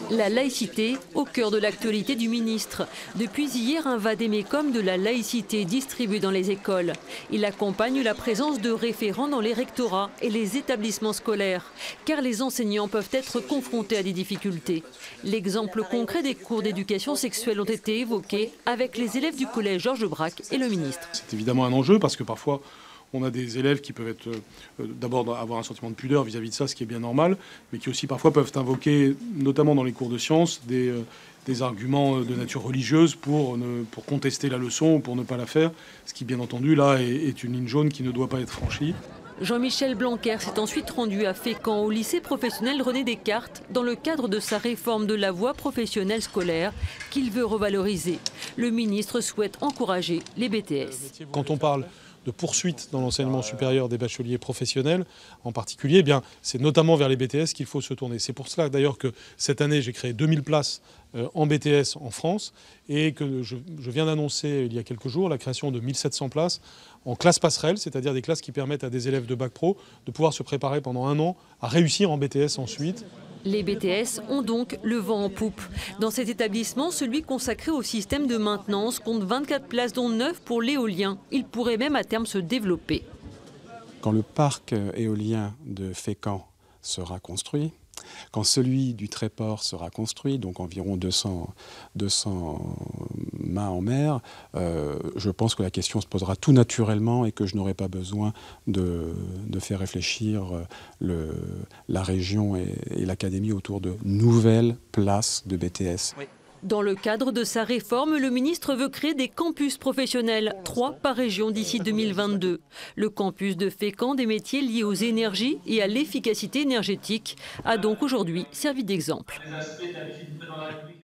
La laïcité au cœur de l'actualité du ministre. Depuis hier, un vade-mecum de la laïcité distribué dans les écoles. Il accompagne la présence de référents dans les rectorats et les établissements scolaires, car les enseignants peuvent être confrontés à des difficultés. L'exemple concret des cours d'éducation sexuelle ont été évoqués avec les élèves du collège Georges Braque et le ministre. C'est évidemment un enjeu parce que parfois, on a des élèves qui peuvent être d'abord avoir un sentiment de pudeur vis-à-vis de ça, ce qui est bien normal, mais qui aussi parfois peuvent invoquer, notamment dans les cours de sciences, des arguments de nature religieuse pour contester la leçon ou pour ne pas la faire, ce qui bien entendu là est une ligne jaune qui ne doit pas être franchie. Jean-Michel Blanquer s'est ensuite rendu à Fécamp, au lycée professionnel René Descartes, dans le cadre de sa réforme de la voie professionnelle scolaire qu'il veut revaloriser. Le ministre souhaite encourager les BTS. Quand on parle de poursuite dans l'enseignement supérieur des bacheliers professionnels en particulier, eh bien, c'est notamment vers les BTS qu'il faut se tourner. C'est pour cela d'ailleurs que cette année, j'ai créé 2000 places en BTS en France et que je viens d'annoncer il y a quelques jours la création de 1700 places en classe passerelle, c'est-à-dire des classes qui permettent à des élèves de bac pro de pouvoir se préparer pendant un an à réussir en BTS ensuite. Les BTS ont donc le vent en poupe. Dans cet établissement, celui consacré au système de maintenance compte 24 places, dont 9 pour l'éolien. Il pourrait même à terme se développer. Quand le parc éolien de Fécamp sera construit, quand celui du Tréport sera construit, donc environ 200 mâts en mer, je pense que la question se posera tout naturellement et que je n'aurai pas besoin de faire réfléchir la région et l'académie autour de nouvelles places de BTS. Oui. Dans le cadre de sa réforme, le ministre veut créer des campus professionnels, 3 par région d'ici 2022. Le campus de Fécamp des métiers liés aux énergies et à l'efficacité énergétique a donc aujourd'hui servi d'exemple.